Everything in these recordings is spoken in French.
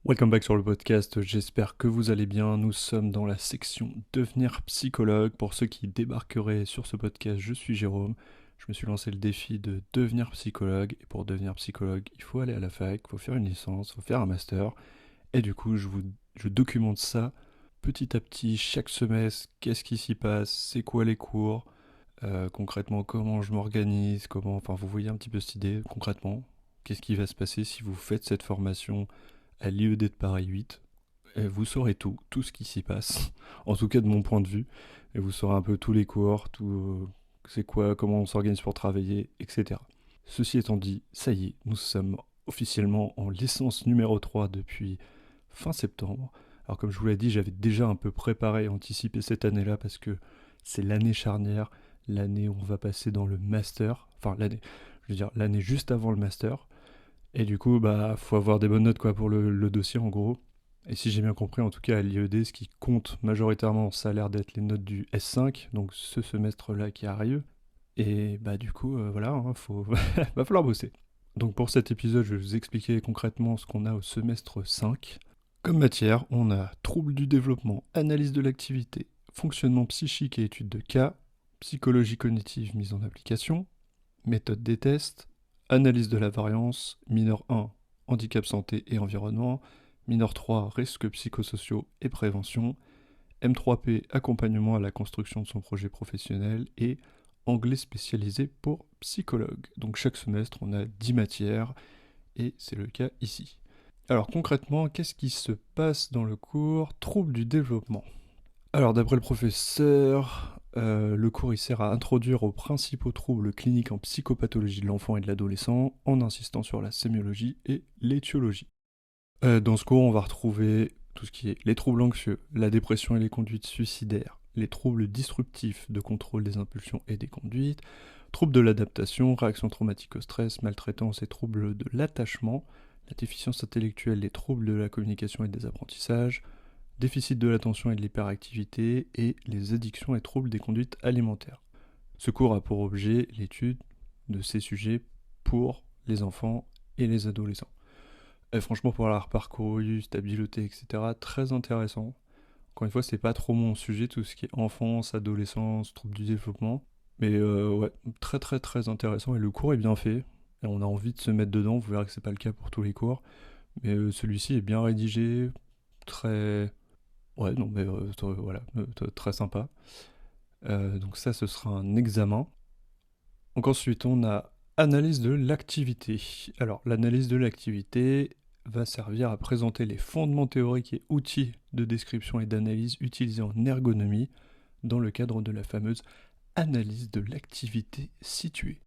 Welcome back sur le podcast, j'espère que vous allez bien. Nous sommes dans la section Devenir psychologue. Pour ceux qui débarqueraient sur ce podcast, je suis Jérôme. Je me suis lancé le défi de devenir psychologue. Et pour devenir psychologue, il faut aller à la fac, il faut faire une licence, il faut faire un master. Et du coup, je documente ça petit à petit, chaque semestre. Qu'est-ce qui s'y passe, c'est quoi les cours, concrètement comment je m'organise, enfin vous voyez un petit peu cette idée concrètement. Qu'est-ce qui va se passer si vous faites cette formation à l'IED de Paris 8, et vous saurez tout ce qui s'y passe, en tout cas de mon point de vue, et vous saurez un peu tous les cours, c'est quoi, comment on s'organise pour travailler, etc. Ceci étant dit, ça y est, nous sommes officiellement en licence numéro 3 depuis fin septembre. Alors comme je vous l'ai dit, j'avais déjà un peu préparé, anticipé cette année-là, parce que c'est l'année charnière, l'année où on va passer dans le master, enfin l'année juste avant le master. Et du coup, bah, faut avoir des bonnes notes quoi pour le dossier en gros. Et si j'ai bien compris, en tout cas à l'IED, ce qui compte majoritairement, ça a l'air d'être les notes du S5, donc ce semestre-là qui arrive. Et bah du coup, voilà, va falloir bosser. Donc pour cet épisode, je vais vous expliquer concrètement ce qu'on a au semestre 5. Comme matière, on a troubles du développement, analyse de l'activité, fonctionnement psychique et études de cas, psychologie cognitive mise en application, méthode des tests, analyse de la variance, mineur 1, handicap santé et environnement, mineur 3, risques psychosociaux et prévention, M3P, accompagnement à la construction de son projet professionnel et anglais spécialisé pour psychologue. Donc chaque semestre, on a 10 matières et c'est le cas ici. Alors concrètement, qu'est-ce qui se passe dans le cours Troubles du développement. Alors, d'après le professeur, le cours il sert à introduire aux principaux troubles cliniques en psychopathologie de l'enfant et de l'adolescent en insistant sur la sémiologie et l'étiologie. Dans ce cours, on va retrouver tout ce qui est les troubles anxieux, la dépression et les conduites suicidaires, les troubles disruptifs de contrôle des impulsions et des conduites, troubles de l'adaptation, réactions traumatiques au stress, maltraitance et troubles de l'attachement, la déficience intellectuelle, les troubles de la communication et des apprentissages, déficit de l'attention et de l'hyperactivité, et les addictions et troubles des conduites alimentaires. Ce cours a pour objet l'étude de ces sujets pour les enfants et les adolescents. Et franchement, pour avoir parcouru, stabiloté, etc., très intéressant. Encore une fois, c'est pas trop mon sujet, tout ce qui est enfance, adolescence, troubles du développement. Mais ouais, très très très intéressant, et le cours est bien fait. Et on a envie de se mettre dedans, vous verrez que c'est pas le cas pour tous les cours. Mais celui-ci est bien rédigé, très, ouais, non, mais voilà, très sympa. Donc ça, ce sera un examen. Donc ensuite, on a analyse de l'activité. Alors, l'analyse de l'activité va servir à présenter les fondements théoriques et outils de description et d'analyse utilisés en ergonomie dans le cadre de la fameuse analyse de l'activité située.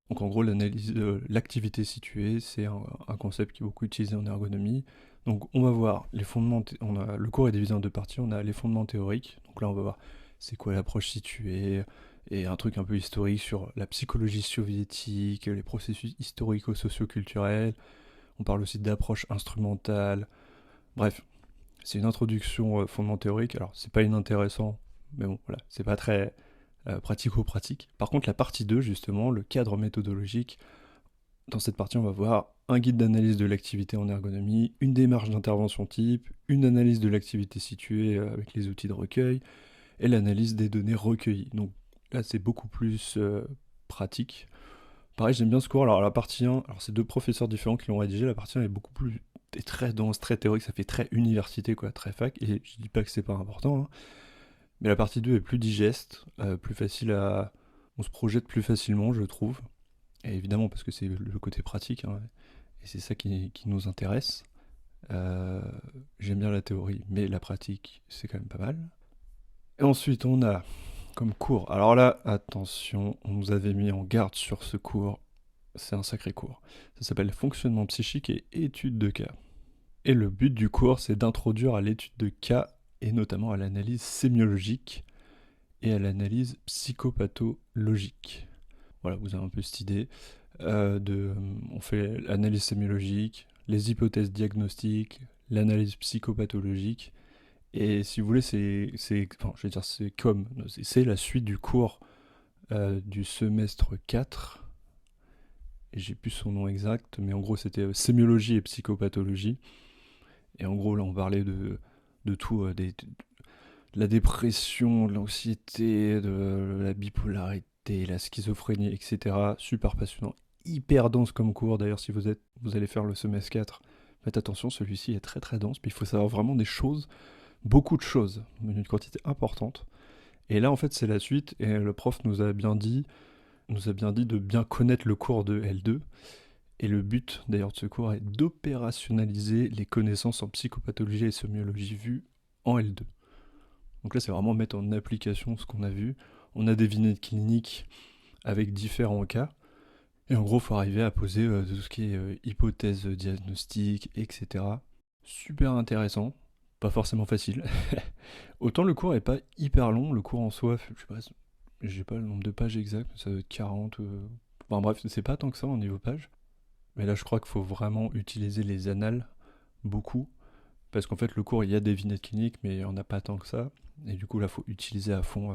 Donc en gros, l'analyse de l'activité située, c'est un concept qui est beaucoup utilisé en ergonomie. Donc on va voir les fondements, le cours est divisé en deux parties, on a les fondements théoriques, donc là on va voir c'est quoi l'approche située, et un truc un peu historique sur la psychologie soviétique, les processus historico-socio-culturels, on parle aussi d'approche instrumentale, bref, c'est une introduction fondements théoriques, alors c'est pas inintéressant, mais bon voilà, c'est pas très pratico-pratique. Par contre la partie 2 justement, le cadre méthodologique, dans cette partie, on va voir un guide d'analyse de l'activité en ergonomie, une démarche d'intervention type, une analyse de l'activité située avec les outils de recueil, et l'analyse des données recueillies. Donc là, c'est beaucoup plus pratique. Pareil, j'aime bien ce cours. Alors la partie 1, alors c'est deux professeurs différents qui l'ont rédigé. La partie 1 est beaucoup plus est très dense, très théorique, ça fait très université, quoi, très fac. Et je dis pas que c'est pas important, hein. Mais la partie 2 est plus digeste, plus facile à... On se projette plus facilement, je trouve. Et évidemment, parce que c'est le côté pratique, hein, et c'est ça qui nous intéresse. Euh, J'aime bien la théorie, mais la pratique, c'est quand même pas mal. Et ensuite, on a comme cours. Alors là, attention, on nous avait mis en garde sur ce cours. C'est un sacré cours. Ça s'appelle Fonctionnement psychique et études de cas. Et le but du cours, c'est d'introduire à l'étude de cas, et notamment à l'analyse sémiologique et à l'analyse psychopathologique. Voilà, vous avez un peu cette idée. On fait l'analyse sémiologique, les hypothèses diagnostiques, l'analyse psychopathologique. Et si vous voulez, enfin, je vais dire, c'est la suite du cours du semestre 4. Et j'ai plus son nom exact, mais en gros, c'était sémiologie et psychopathologie. Et en gros, là, on parlait de tout, de la dépression, de l'anxiété, de la bipolarité, la schizophrénie, etc. Super passionnant, hyper dense comme cours. D'ailleurs, si vous allez faire le semestre 4, faites attention, celui-ci est très très dense. Puis il faut savoir vraiment des choses, beaucoup de choses, une quantité importante. Et là, en fait, c'est la suite. Et le prof nous a bien dit de bien connaître le cours de L2. Et le but d'ailleurs de ce cours est d'opérationnaliser les connaissances en psychopathologie et sémiologie vues en L2. Donc là, c'est vraiment mettre en application ce qu'on a vu. On a des vignettes cliniques avec différents cas. Et en gros, il faut arriver à poser tout ce qui est hypothèse diagnostique, etc. Super intéressant. Pas forcément facile. Autant le cours est pas hyper long. Le cours en soi, je sais pas, j'ai pas le nombre de pages exact, ça doit être 40. Enfin bref, c'est pas tant que ça au niveau page. Mais là, je crois qu'il faut vraiment utiliser les annales beaucoup. Parce qu'en fait, le cours, il y a des vignettes cliniques, mais il n'y en a pas tant que ça. Et du coup, là, il faut utiliser à fond,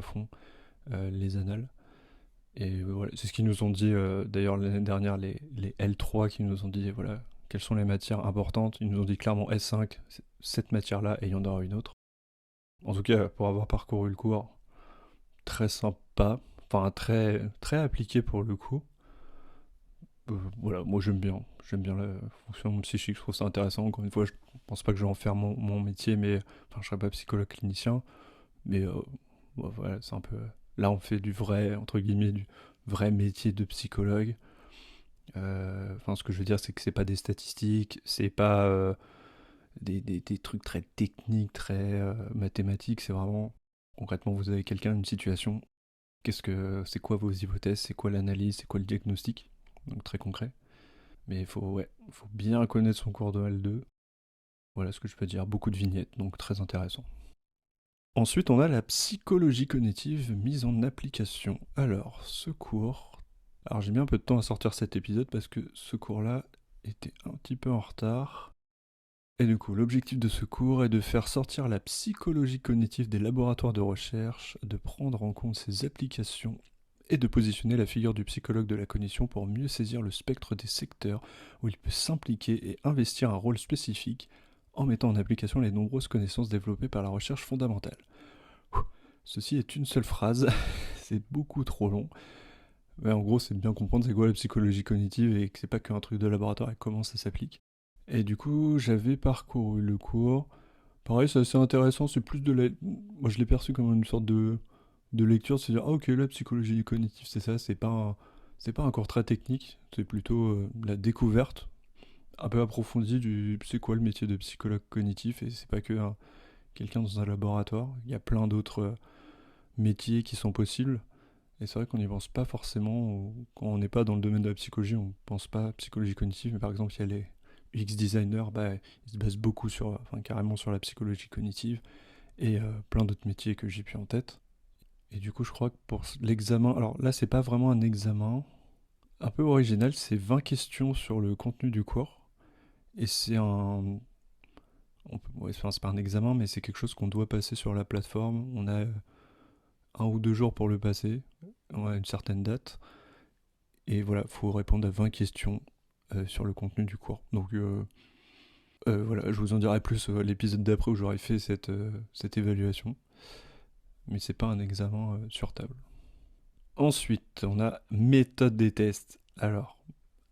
les annales. Et voilà, c'est ce qu'ils nous ont dit, d'ailleurs, l'année dernière, les L3 qui nous ont dit, voilà, quelles sont les matières importantes. Ils nous ont dit clairement S5, cette matière-là, et il y en aura une autre. En tout cas, pour avoir parcouru le cours, très sympa, enfin, très, très appliqué pour le coup. Voilà, moi j'aime bien la fonction psychique, je trouve ça intéressant. Encore une fois, je pense pas que je vais en faire mon métier, mais enfin, je serais pas psychologue clinicien, mais ouais, voilà, c'est un peu. Là, on fait du vrai, entre guillemets, du vrai métier de psychologue. Enfin, ce que je veux dire, c'est que c'est pas des statistiques, c'est pas des trucs très techniques, très mathématiques, c'est vraiment concrètement, vous avez quelqu'un, une situation, c'est quoi vos hypothèses, c'est quoi l'analyse, c'est quoi le diagnostic, donc très concret. Mais faut bien connaître son cours de L2. Voilà ce que je peux dire. Beaucoup de vignettes, donc très intéressant. Ensuite, on a la psychologie cognitive mise en application. Alors, ce cours. Alors, j'ai mis un peu de temps à sortir cet épisode parce que ce cours-là était un petit peu en retard. Et du coup, l'objectif de ce cours est de faire sortir la psychologie cognitive des laboratoires de recherche, de prendre en compte ses applications et de positionner la figure du psychologue de la cognition pour mieux saisir le spectre des secteurs où il peut s'impliquer et investir un rôle spécifique en mettant en application les nombreuses connaissances développées par la recherche fondamentale. Ceci est une seule phrase, c'est beaucoup trop long, mais en gros c'est de bien comprendre c'est quoi la psychologie cognitive et que c'est pas qu'un truc de laboratoire et comment ça s'applique. Et du coup j'avais parcouru le cours, pareil c'est assez intéressant, c'est plus de la... Moi je l'ai perçu comme une sorte de lecture, de se dire ah ok la psychologie cognitive c'est ça, c'est pas un cours très technique, c'est plutôt la découverte un peu approfondie du c'est quoi le métier de psychologue cognitif et c'est pas que quelqu'un dans un laboratoire, il y a plein d'autres métiers qui sont possibles et c'est vrai qu'on n'y pense pas forcément quand on n'est pas dans le domaine de la psychologie, on pense pas à psychologie cognitive, mais par exemple il y a les UX designers, bah, ils se basent beaucoup sur, enfin carrément sur la psychologie cognitive et plein d'autres métiers que j'ai plus en tête. Et du coup, je crois que pour l'examen, alors là, c'est pas vraiment un examen, un peu original, c'est 20 questions sur le contenu du cours. Et c'est un. Ouais, enfin, c'est pas un examen, mais c'est quelque chose qu'on doit passer sur la plateforme. On a 1 ou 2 jours pour le passer, on a une certaine date. Et voilà, faut répondre à 20 questions sur le contenu du cours. Donc voilà, je vous en dirai plus à l'épisode d'après où j'aurai fait cette évaluation. Mais c'est pas un examen sur table. Ensuite, on a méthode des tests. Alors,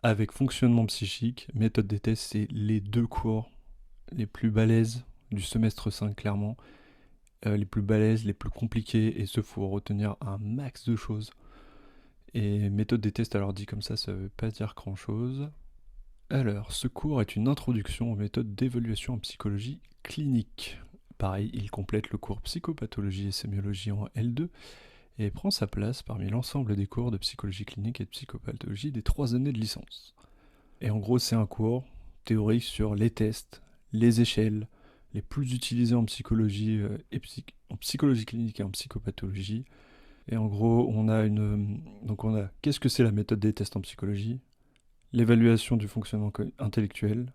avec fonctionnement psychique, méthode des tests, c'est les 2 cours les plus balèzes du semestre 5, clairement. Les plus balèzes, les plus compliqués, et ce, faut retenir un max de choses. Et méthode des tests, alors dit comme ça veut pas dire grand chose. Alors, ce cours est une introduction aux méthodes d'évaluation en psychologie clinique. Pareil, il complète le cours psychopathologie et sémiologie en L2 et prend sa place parmi l'ensemble des cours de psychologie clinique et de psychopathologie des 3 années de licence. Et en gros, c'est un cours théorique sur les tests, les échelles, les plus utilisés en psychologie en psychologie clinique et en psychopathologie. Et en gros, donc on a qu'est-ce que c'est la méthode des tests en psychologie, l'évaluation du fonctionnement intellectuel,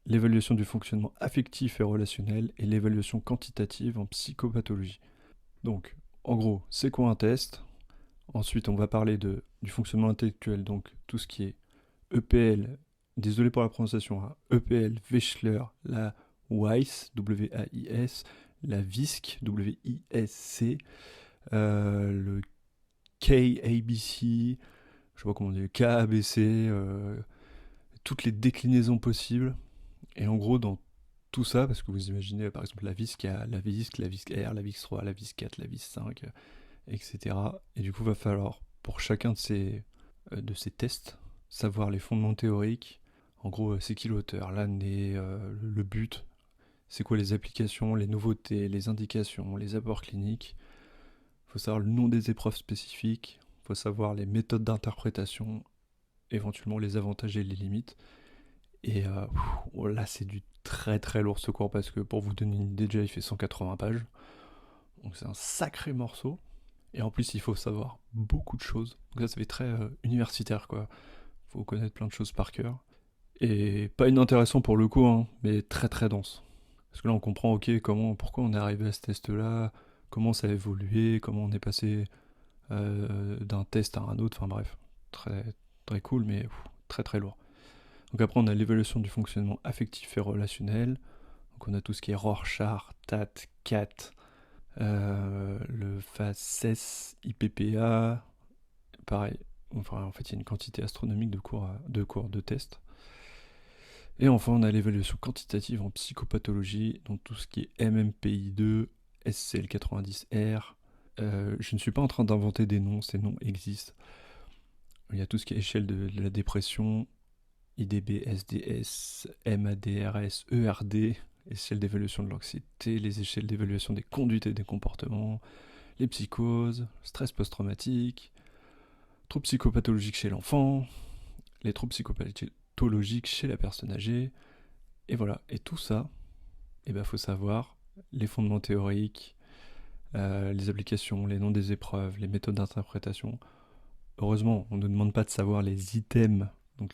l'évaluation du fonctionnement affectif et relationnel et l'évaluation quantitative en psychopathologie. Donc, en gros, c'est quoi un test? Ensuite, on va parler du fonctionnement intellectuel, donc tout ce qui est EPL, désolé pour la prononciation, hein, EPL, Wechsler, la WISC, W-A-I-S, la VISC, W-I-S-C, le K-A-B-C, je sais pas comment on dit, K-A-B-C, toutes les déclinaisons possibles. Et en gros, dans tout ça, parce que vous imaginez par exemple la VISC, il y a la VISC, la VISC R, la VISC 3, la VISC 4, la VISC 5, etc. Et du coup, il va falloir, pour chacun de ces tests, savoir les fondements théoriques. En gros, c'est qui l'auteur, l'année, le but, c'est quoi les applications, les nouveautés, les indications, les apports cliniques. Il faut savoir le nom des épreuves spécifiques, il faut savoir les méthodes d'interprétation, éventuellement les avantages et les limites. Et là, c'est du très très lourd ce cours parce que pour vous donner une idée, déjà il fait 180 pages. Donc c'est un sacré morceau. Et en plus, il faut savoir beaucoup de choses. Donc ça fait très universitaire, quoi. Faut connaître plein de choses par cœur. Et pas inintéressant pour le coup, hein, mais très très dense. Parce que là, on comprend, ok, pourquoi on est arrivé à ce test-là, comment ça a évolué, comment on est passé d'un test à un autre. Enfin bref, très très cool, mais très très lourd. Donc après, on a l'évaluation du fonctionnement affectif et relationnel. Donc on a tout ce qui est Rorschach, TAT, CAT, le FACES, IPPA, pareil. Enfin, en fait, il y a une quantité astronomique de tests. Et enfin, on a l'évaluation quantitative en psychopathologie, donc tout ce qui est MMPI2, SCL90R. Je ne suis pas en train d'inventer des noms, ces noms existent. Il y a tout ce qui est échelle de la dépression, IDB, SDS, MADRS, ERD, échelle d'évaluation de l'anxiété, les échelles d'évaluation des conduites et des comportements, les psychoses, stress post-traumatique, troubles psychopathologiques chez l'enfant, les troubles psychopathologiques chez la personne âgée, et voilà. Et tout ça, faut savoir les fondements théoriques, les applications, les noms des épreuves, les méthodes d'interprétation. Heureusement, on ne nous demande pas de savoir les items, donc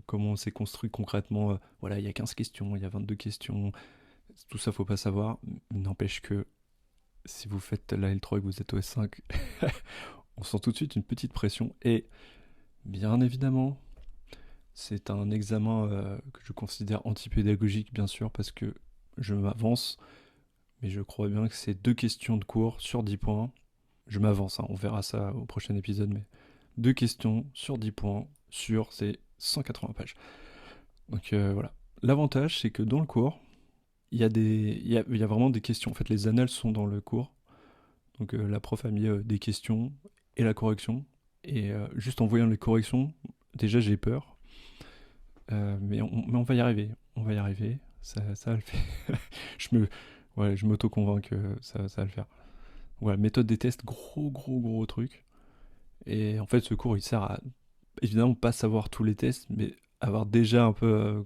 comment c'est construit concrètement. Voilà, il y a 15 questions, il y a 22 questions, tout ça faut pas savoir. N'empêche que si vous faites la L3 et que vous êtes au S5, on sent tout de suite une petite pression. Et bien évidemment, c'est un examen que je considère antipédagogique, bien sûr, parce que je m'avance, mais je crois bien que c'est 2 questions de cours sur 10 points. Je m'avance, hein, on verra ça au prochain épisode, mais 2 questions sur 10 points sur ces 180 pages. Donc voilà. L'avantage, c'est que dans le cours, il y a vraiment des questions. En fait, les annales sont dans le cours. Donc la prof a mis des questions et la correction. Et juste en voyant les corrections, déjà j'ai peur. Mais on va y arriver. On va y arriver. Ça va le faire. je m'auto-convainc que ça va le faire. Voilà, méthode des tests, gros truc. Et en fait, ce cours, il sert à évidemment pas savoir tous les tests, mais avoir déjà un peu,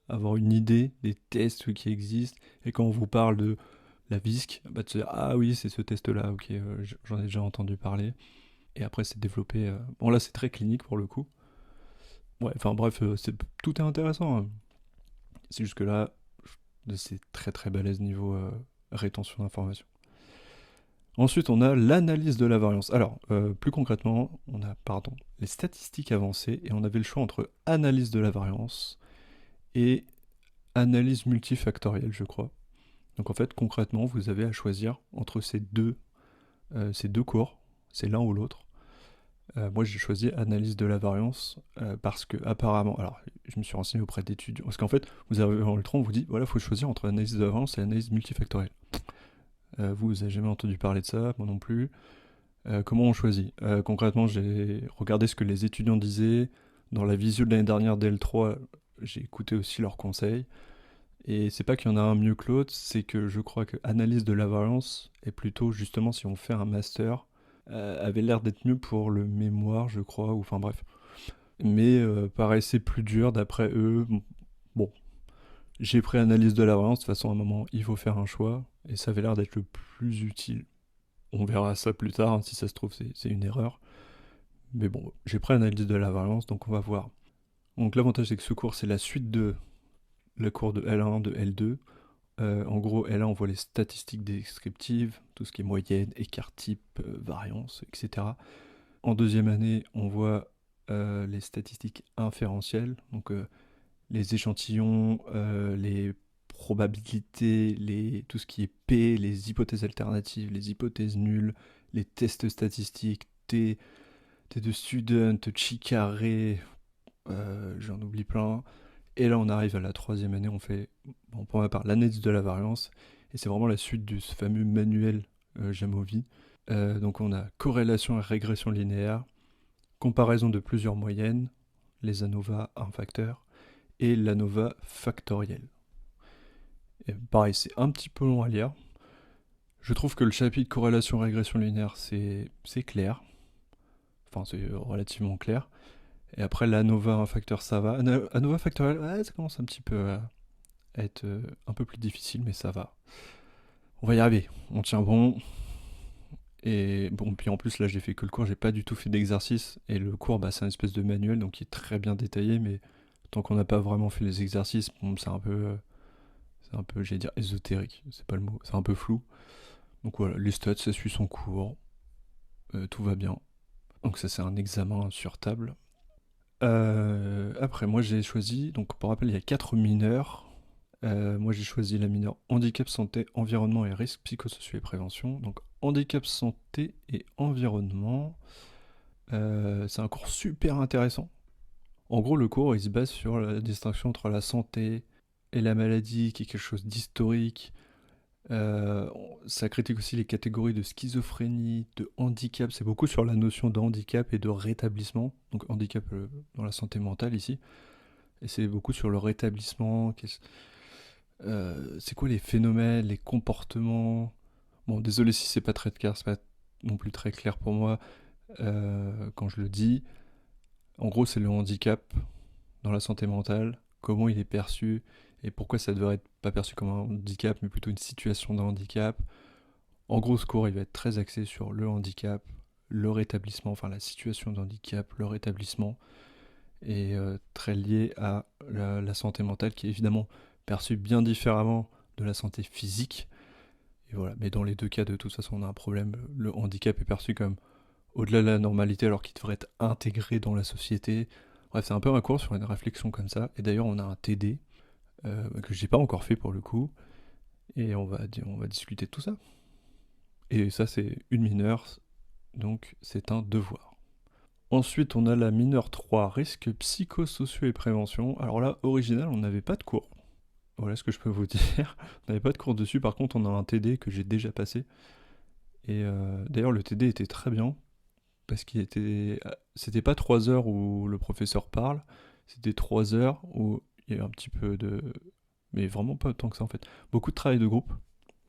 avoir une idée des tests qui existent. Et quand on vous parle de la VISC, de se dire, ah oui, c'est ce test-là, ok, j'en ai déjà entendu parler. Et après, c'est développé. Bon, là, c'est très clinique pour le coup. Ouais, enfin bref, tout est intéressant, hein. C'est juste que là, c'est très très balèze niveau rétention d'informations. Ensuite, on a l'analyse de la variance. Alors, plus concrètement, on a, les statistiques avancées, et on avait le choix entre analyse de la variance et analyse multifactorielle, je crois. Donc en fait, concrètement, vous avez à choisir entre ces deux cours, c'est l'un ou l'autre. Moi, j'ai choisi analyse de la variance parce que apparemment, alors je me suis renseigné auprès d'étudiants, parce qu'en fait, vous avez en le tronc, on vous dit, voilà, il faut choisir entre analyse de la variance et analyse multifactorielle. Vous n'avez jamais entendu parler de ça, moi non plus. Comment on choisit Concrètement, j'ai regardé ce que les étudiants disaient. Dans la visio de l'année dernière d'L3, j'ai écouté aussi leurs conseils. Et c'est pas qu'il y en a un mieux que l'autre, c'est que je crois que analyse de la variance est plutôt, justement, si on fait un master, avait l'air d'être mieux pour le mémoire, je crois, ou enfin bref. Mais paraissait plus dur d'après eux. Bon, j'ai pris analyse de la variance, de toute façon, à un moment, il faut faire un choix, et ça avait l'air d'être le plus utile. On verra ça plus tard, hein, si ça se trouve, c'est une erreur. Mais bon, j'ai pris analyse de la variance, donc on va voir. Donc l'avantage, c'est que ce cours, c'est la suite de la cours de L1, de L2. En gros, L1, on voit les statistiques descriptives, tout ce qui est moyenne, écart type, variance, etc. En deuxième année, on voit les statistiques inférentielles, donc les échantillons, les probabilités, tout ce qui est P, les hypothèses alternatives, les hypothèses nulles, les tests statistiques, T de student, chi carré, j'en oublie plein. Et là, on arrive à la troisième année, on fait, bon, pour ma part, l'analyse de la variance, et c'est vraiment la suite de ce fameux manuel Jamovi. Donc on a corrélation et régression linéaire, comparaison de plusieurs moyennes, les ANOVA un facteur, et l'ANOVA factorielle. Et pareil, c'est un petit peu long à lire. Je trouve que le chapitre corrélation et régression linéaire, c'est clair. Enfin, c'est relativement clair. Et après, l'ANOVA un facteur, ça va. ANOVA factorielle, ouais, ça commence un petit peu à être un peu plus difficile, mais ça va. On va y arriver, on tient bon. Et bon, puis en plus, là, j'ai fait que le cours, j'ai pas du tout fait d'exercice. Et le cours, bah, c'est une espèce de manuel, donc il est très bien détaillé, mais tant qu'on n'a pas vraiment fait les exercices, bon, c'est un peu, j'allais dire, ésotérique, c'est pas le mot, c'est un peu flou. Donc voilà, les stats, ça suit son cours, tout va bien. Donc ça, c'est un examen sur table. Après, moi, j'ai choisi, donc pour rappel, il y a 4 mineurs. Moi, j'ai choisi la mineure handicap, santé, environnement et risques psychosociaux et prévention. Donc, handicap, santé et environnement. C'est un cours super intéressant. En gros, le cours, il se base sur la distinction entre la santé et la maladie, qui est quelque chose d'historique. Ça critique aussi les catégories de schizophrénie, de handicap. C'est beaucoup sur la notion de handicap et de rétablissement. Donc, handicap dans la santé mentale ici. Et c'est beaucoup sur le rétablissement. C'est quoi les phénomènes, les comportements. Bon, désolé si c'est pas très clair, c'est pas non plus très clair pour moi quand je le dis. En gros, c'est le handicap dans la santé mentale, comment il est perçu et pourquoi ça devrait être pas perçu comme un handicap, mais plutôt une situation de handicap. En gros, ce cours, il va être très axé sur le handicap, le rétablissement, enfin la situation de handicap, le rétablissement, et très lié à la santé mentale, qui est évidemment perçue bien différemment de la santé physique. Et voilà. Mais dans les deux cas, de toute façon, on a un problème. Le handicap est perçu comme au-delà de la normalité, alors qu'il devrait être intégré dans la société. Bref, c'est un peu un cours sur une réflexion comme ça. Et d'ailleurs, on a un TD que j'ai pas encore fait pour le coup. Et on va discuter de tout ça. Et ça, c'est une mineure, donc c'est un devoir. Ensuite, on a la mineure 3, risques psychosociaux et prévention. Alors là, original, on n'avait pas de cours. Voilà ce que je peux vous dire. On n'avait pas de cours dessus, par contre, on a un TD que j'ai déjà passé. Et d'ailleurs, le TD était très bien, parce qu'il était. C'était pas 3 heures où le professeur parle, c'était 3 heures où il y a un petit peu de. Mais vraiment pas autant que ça en fait. Beaucoup de travail de groupe.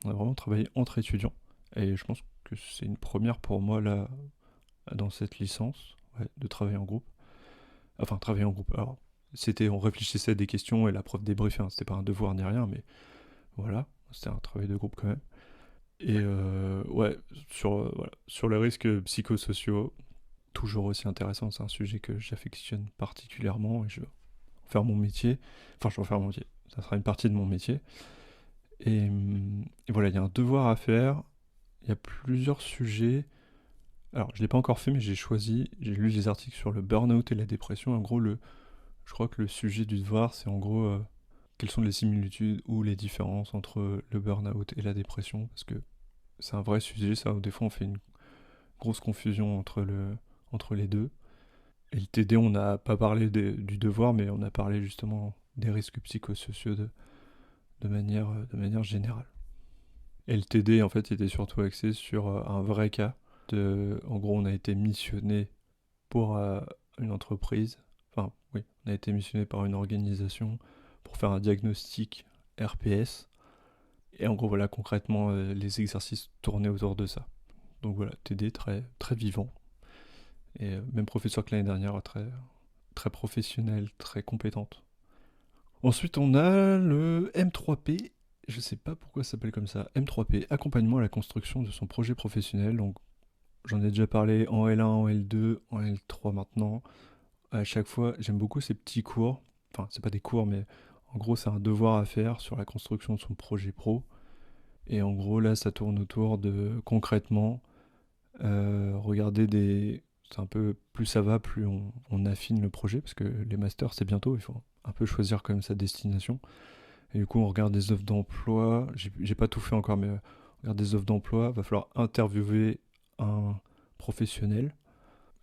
On a vraiment travaillé entre étudiants. Et je pense que c'est une première pour moi là, dans cette licence, ouais, de travailler en groupe. Enfin, travailler en groupe. Alors, on réfléchissait à des questions et la prof débriefait, hein. C'était pas un devoir ni rien, mais voilà, c'était un travail de groupe quand même. Et ouais, voilà, sur les risques psychosociaux, toujours aussi intéressant, c'est un sujet que j'affectionne particulièrement et je vais en faire mon métier. Enfin, je vais en faire mon métier, ça sera une partie de mon métier. Et voilà, il y a un devoir à faire, il y a plusieurs sujets. Alors, je ne l'ai pas encore fait, mais j'ai lu des articles sur le burn-out et la dépression. En gros, je crois que le sujet du devoir, c'est en gros quelles sont les similitudes ou les différences entre le burn-out et la dépression, parce que c'est un vrai sujet, ça, où des fois on fait une grosse confusion entre les deux. Et le TD, on n'a pas parlé du devoir, mais on a parlé justement des risques psychosociaux de manière générale. Et le TD, en fait, était surtout axé sur un vrai cas. En gros, on a été missionné pour une entreprise. Enfin, oui, on a été missionné par une organisation pour faire un diagnostic RPS. Et en gros, voilà, concrètement, les exercices tournaient autour de ça. Donc voilà, TD très, très vivant. Et même professeur que l'année dernière, très, très professionnelle, très compétente. Ensuite, on a le M3P. Je sais pas pourquoi ça s'appelle comme ça. M3P, accompagnement à la construction de son projet professionnel. Donc, j'en ai déjà parlé en L1, en L2, en L3 maintenant. À chaque fois, j'aime beaucoup ces petits cours. Enfin, c'est pas des cours, mais en gros, c'est un devoir à faire sur la construction de son projet pro. Et en gros, là, ça tourne autour de concrètement regarder des. C'est un peu plus ça va, plus on affine le projet, parce que les masters, c'est bientôt, il faut un peu choisir quand même sa destination. Et du coup, on regarde des offres d'emploi. J'ai pas tout fait encore, mais on regarde des offres d'emploi. Va falloir interviewer un professionnel.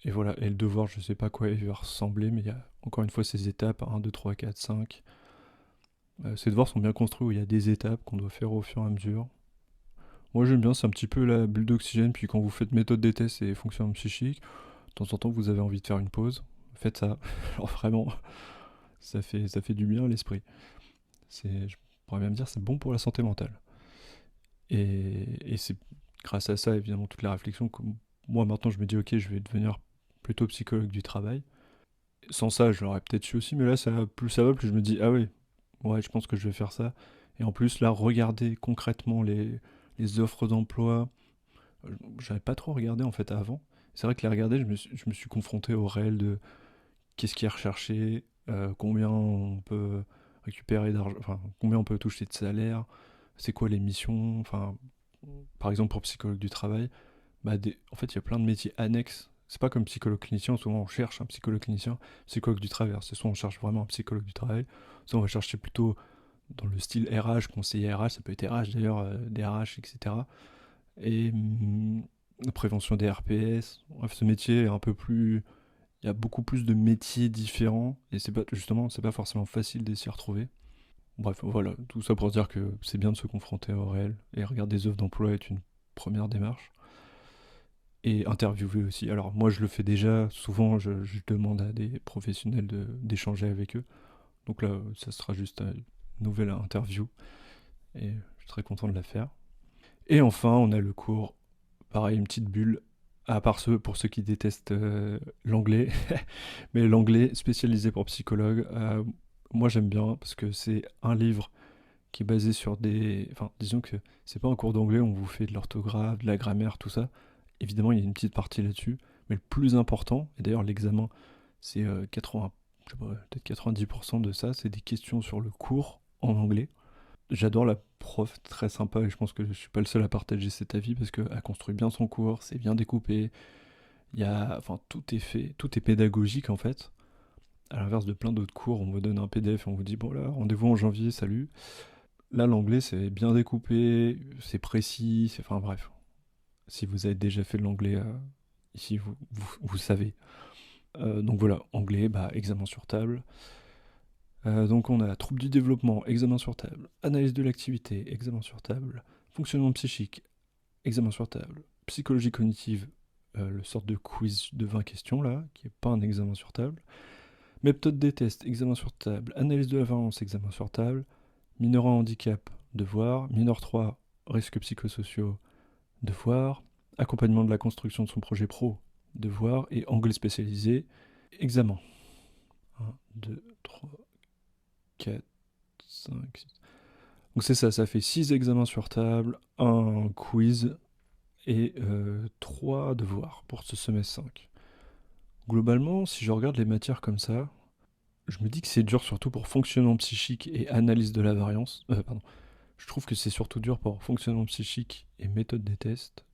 Et voilà, et le devoir, je sais pas à quoi il va ressembler, mais il y a encore une fois ces étapes, 1, 2, 3, 4, 5. Ces devoirs sont bien construits où il y a des étapes qu'on doit faire au fur et à mesure. Moi j'aime bien, c'est un petit peu la bulle d'oxygène, puis quand vous faites méthode des tests et fonctionnement psychique, de temps en temps vous avez envie de faire une pause, faites ça. Alors vraiment, ça fait du bien à l'esprit. Je pourrais même dire c'est bon pour la santé mentale. Et c'est grâce à ça, évidemment, toute la réflexion que moi maintenant je me dis ok, je vais devenir plutôt psychologue du travail. Sans ça, je l'aurais peut-être su aussi, mais là, plus ça va, plus je me dis, ah oui, ouais, je pense que je vais faire ça. Et en plus, là, regarder concrètement les offres d'emploi, j'avais pas trop regardé en fait avant. C'est vrai que les regarder, je me suis confronté au réel de qu'est-ce qui est recherché, combien on peut récupérer d'argent, enfin, combien on peut toucher de salaire, c'est quoi les missions, enfin, par exemple pour psychologue du travail, bah en fait, il y a plein de métiers annexes. C'est pas comme psychologue clinicien, souvent on cherche un psychologue clinicien, psychologue du travail. C'est soit on cherche vraiment un psychologue du travail, soit on va chercher plutôt dans le style RH, conseiller RH, ça peut être RH d'ailleurs, des RH, etc. Et prévention des RPS. Bref, ce métier est un peu plus. Il y a beaucoup plus de métiers différents, et c'est pas, justement, c'est pas forcément facile de s'y retrouver. Bref, voilà, tout ça pour dire que c'est bien de se confronter au réel, et regarder des offres d'emploi est une première démarche. Et interviewer aussi. Alors moi je le fais déjà, souvent je demande à des professionnels d'échanger avec eux. Donc là ça sera juste une nouvelle interview et je suis très content de la faire. Et enfin on a le cours, pareil une petite bulle, à part pour ceux qui détestent l'anglais, mais l'anglais spécialisé pour psychologue, moi j'aime bien parce que c'est un livre qui est basé sur des... Enfin disons que c'est pas un cours d'anglais où on vous fait de l'orthographe, de la grammaire, tout ça. Évidemment, il y a une petite partie là-dessus, mais le plus important, et d'ailleurs l'examen, c'est 80, je sais pas, peut-être 90% de ça, c'est des questions sur le cours en anglais. J'adore la prof, très sympa, et je pense que je suis pas le seul à partager cet avis parce qu'elle construit bien son cours, c'est bien découpé, enfin, tout est fait, tout est pédagogique en fait. À l'inverse de plein d'autres cours, on vous donne un PDF et on vous dit bon là, rendez-vous en janvier, salut. Là, l'anglais, c'est bien découpé, c'est précis, enfin bref. Si vous avez déjà fait de l'anglais, ici, vous savez. Donc voilà, anglais, bah, examen sur table. Donc on a trouble du développement, examen sur table. Analyse de l'activité, examen sur table. Fonctionnement psychique, examen sur table. Psychologie cognitive, le sorte de quiz de 20 questions là, qui n'est pas un examen sur table. Méthode des tests, examen sur table. Analyse de la variance, examen sur table. Mineur en handicap, devoir. Mineur 3, risques psychosociaux, devoir. Accompagnement de la construction de son projet pro, devoir. Et anglais spécialisé, examen. 1, 2, 3, 4, 5, 6. Donc c'est ça, ça fait 6 examens sur table, un quiz et 3 devoirs pour ce semestre 5. Globalement, si je regarde les matières comme ça, je me dis que c'est dur surtout pour fonctionnement psychique et analyse de la variance. Pardon. Je trouve que c'est surtout dur pour fonctionnement psychique et méthode des tests.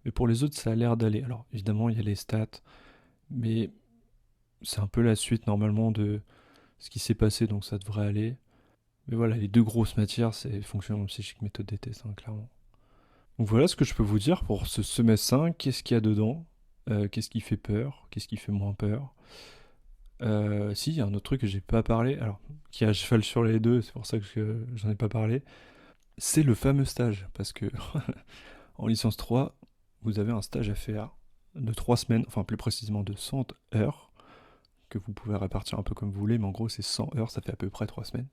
Mais pour les autres, ça a l'air d'aller. Alors évidemment, il y a les stats, mais c'est un peu la suite normalement de ce qui s'est passé, donc ça devrait aller. Mais voilà, les deux grosses matières, c'est fonctionnement psychique, méthode des tests, hein, clairement. Donc voilà ce que je peux vous dire pour ce semestre 5. Qu'est-ce qu'il y a dedans? Qu'est-ce qui fait peur? Qu'est-ce qui fait moins peur? Si, il y a un autre truc que j'ai pas parlé, alors qui est à cheval sur les deux, c'est pour ça que j'en ai pas parlé. C'est le fameux stage, parce que en licence 3, vous avez un stage à faire de 3 semaines, enfin plus précisément de 100 heures, que vous pouvez répartir un peu comme vous voulez, mais en gros c'est 100 heures, ça fait à peu près 3 semaines.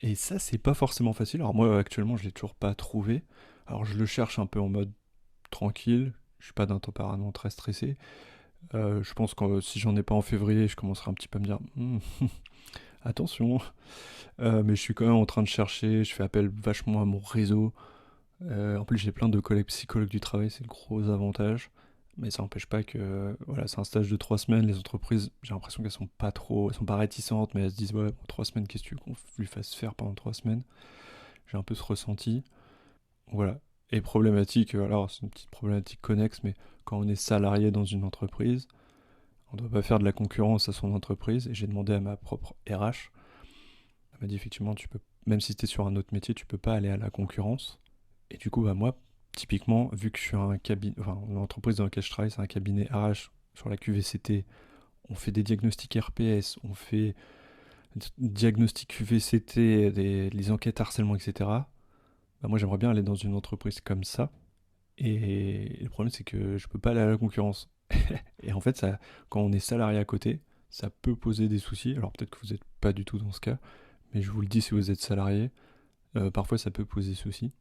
Et ça, c'est pas forcément facile. Alors moi, actuellement, je l'ai toujours pas trouvé. Alors je le cherche un peu en mode tranquille. Je suis pas d'un tempérament très stressé. Je pense que si j'en ai pas en février, je commencerai un petit peu à me dire attention. Mais je suis quand même en train de chercher. Je fais appel vachement à mon réseau. En plus, j'ai plein de collègues psychologues du travail. C'est le gros avantage. Mais ça n'empêche pas que voilà, c'est un stage de 3 semaines. Les entreprises, j'ai l'impression qu'elles sont pas trop, elles sont pas réticentes, mais elles se disent ouais, bon, 3 semaines, qu'est-ce que tu veux qu'on lui fasse faire pendant 3 semaines? J'ai un peu ce ressenti. Voilà. Et problématique, alors c'est une petite problématique connexe, mais quand on est salarié dans une entreprise, on ne doit pas faire de la concurrence à son entreprise. Et j'ai demandé à ma propre RH, Elle m'a dit effectivement, tu peux, même si tu es sur un autre métier, tu peux pas aller à la concurrence. Et du coup, bah, moi, typiquement, vu que je suis un cabinet, enfin, l'entreprise dans laquelle je travaille, c'est un cabinet RH sur la QVCT, on fait des diagnostics RPS, on fait diagnostic QVCT, les enquêtes harcèlement, etc. Bah, moi, j'aimerais bien aller dans une entreprise comme ça. Et le problème, c'est que je peux pas aller à la concurrence. Et en fait, ça, quand on est salarié à côté, ça peut poser des soucis. Alors peut-être que vous n'êtes pas du tout dans ce cas, mais je vous le dis si vous êtes salarié, parfois ça peut poser souci.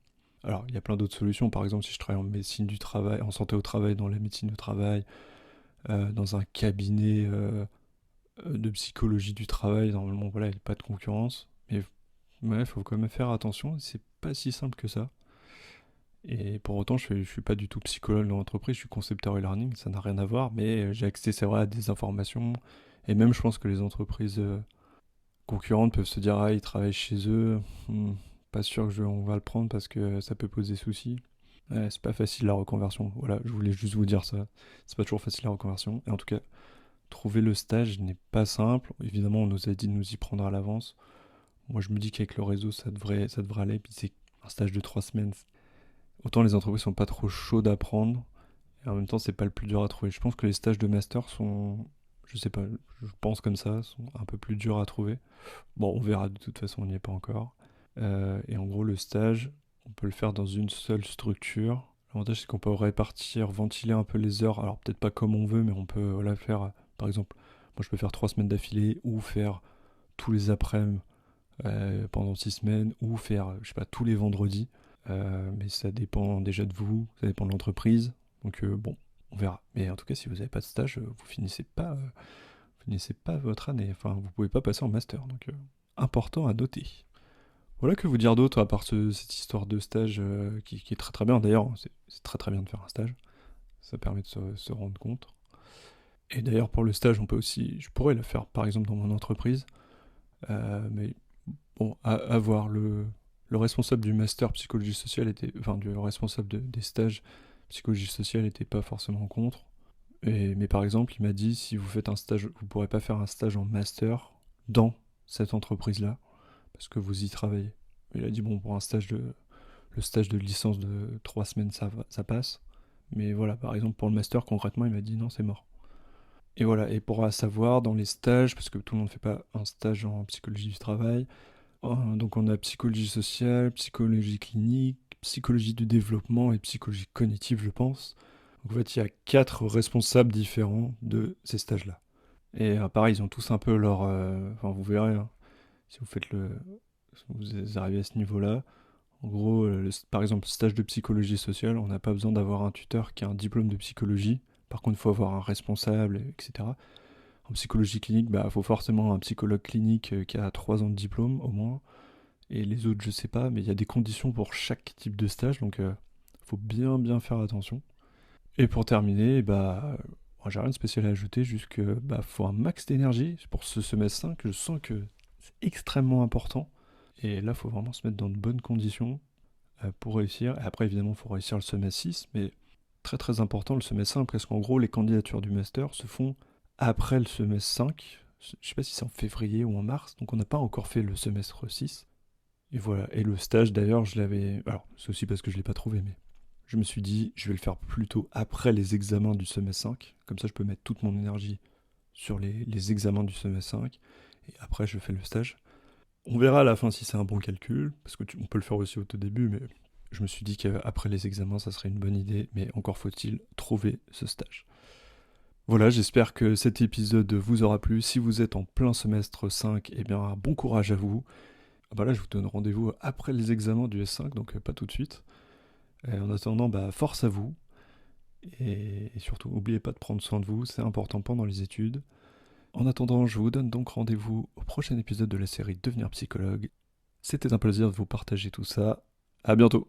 Alors il y a plein d'autres solutions. Par exemple, si je travaille en médecine du travail, en santé au travail, dans la médecine du travail, dans un cabinet de psychologie du travail, normalement voilà, il n'y a pas de concurrence. Mais il faut quand même faire attention. C'est pas si simple que ça. Et pour autant, je suis pas du tout psychologue dans l'entreprise, je suis concepteur e-learning, ça n'a rien à voir, mais j'ai accès, c'est vrai, à des informations. Et même, je pense que les entreprises concurrentes peuvent se dire, ah, ils travaillent chez eux, pas sûr que on va le prendre parce que ça peut poser souci. Ouais, c'est pas facile la reconversion, voilà, je voulais juste vous dire ça. C'est pas toujours facile la reconversion. Et en tout cas, trouver le stage n'est pas simple. Évidemment, on nous a dit de nous y prendre à l'avance. Moi, je me dis qu'avec le réseau, ça devrait aller. Puis c'est un stage de 3 semaines. Autant les entreprises sont pas trop chaudes à prendre, et en même temps c'est pas le plus dur à trouver. Je pense que les stages de master sont, je sais pas, je pense comme ça, sont un peu plus durs à trouver. Bon, on verra, de toute façon on n'y est pas encore. Et en gros le stage, on peut le faire dans une seule structure. L'avantage c'est qu'on peut répartir, ventiler un peu les heures, alors peut-être pas comme on veut, mais on peut voilà, faire, par exemple, moi je peux faire 3 semaines d'affilée, ou faire tous les après-midi pendant 6 semaines, ou faire, je sais pas, tous les vendredis. Mais ça dépend déjà de vous, ça dépend de l'entreprise. Donc bon, on verra. Mais en tout cas, si vous n'avez pas de stage, vous finissez pas votre année. Enfin, vous pouvez pas passer en master. Donc important à noter. Voilà, que vous dire d'autre à part cette histoire de stage qui est très très bien. D'ailleurs, c'est très très bien de faire un stage. Ça permet de se rendre compte. Et d'ailleurs, pour le stage, je pourrais le faire par exemple dans mon entreprise. Mais bon, à voir. Le responsable du master psychologie sociale était, enfin, du responsable des stages psychologie sociale était pas forcément contre. Mais par exemple, il m'a dit, si vous faites un stage, vous pourrez pas faire un stage en master dans cette entreprise-là, parce que vous y travaillez. Il a dit, bon, pour le stage de licence de 3 semaines, ça passe. Mais voilà, par exemple, pour le master, concrètement, il m'a dit, non, c'est mort. Et voilà, et pour savoir, dans les stages, parce que tout le monde ne fait pas un stage en psychologie du travail, donc on a psychologie sociale, psychologie clinique, psychologie du développement et psychologie cognitive, je pense. Donc en fait, il y a 4 responsables différents de ces stages-là. Et pareil, ils ont tous un peu leur... Enfin, vous verrez, hein, si vous faites si vous arrivez à ce niveau-là. En gros, par exemple, stage de psychologie sociale, on n'a pas besoin d'avoir un tuteur qui a un diplôme de psychologie. Par contre, il faut avoir un responsable, etc. En psychologie clinique, il faut forcément un psychologue clinique qui a 3 ans de diplôme au moins. Et les autres, je sais pas, mais il y a des conditions pour chaque type de stage, donc faut bien bien faire attention. Et pour terminer, moi, j'ai rien de spécial à ajouter, juste que faut un max d'énergie pour ce semestre 5. Je sens que c'est extrêmement important. Et là, faut vraiment se mettre dans de bonnes conditions pour réussir. Et après, évidemment, il faut réussir le semestre 6, mais très très important le semestre 5, parce qu'en gros, les candidatures du master se font après le semestre 5. Je sais pas si c'est en février ou en mars, donc on n'a pas encore fait le semestre 6. Et voilà, et le stage d'ailleurs, je l'avais... Alors, c'est aussi parce que je ne l'ai pas trouvé, mais je me suis dit, je vais le faire plutôt après les examens du semestre 5. Comme ça, je peux mettre toute mon énergie sur les examens du semestre 5. Et après, je fais le stage. On verra à la fin si c'est un bon calcul, parce que on peut le faire aussi au tout début, mais je me suis dit qu'après les examens, ça serait une bonne idée, mais encore faut-il trouver ce stage. Voilà, j'espère que cet épisode vous aura plu. Si vous êtes en plein semestre 5, eh bien, bon courage à vous. Là, je vous donne rendez-vous après les examens du S5, donc pas tout de suite. Et en attendant, force à vous. Et surtout, n'oubliez pas de prendre soin de vous, c'est important pendant les études. En attendant, je vous donne donc rendez-vous au prochain épisode de la série Devenir psychologue. C'était un plaisir de vous partager tout ça. À bientôt!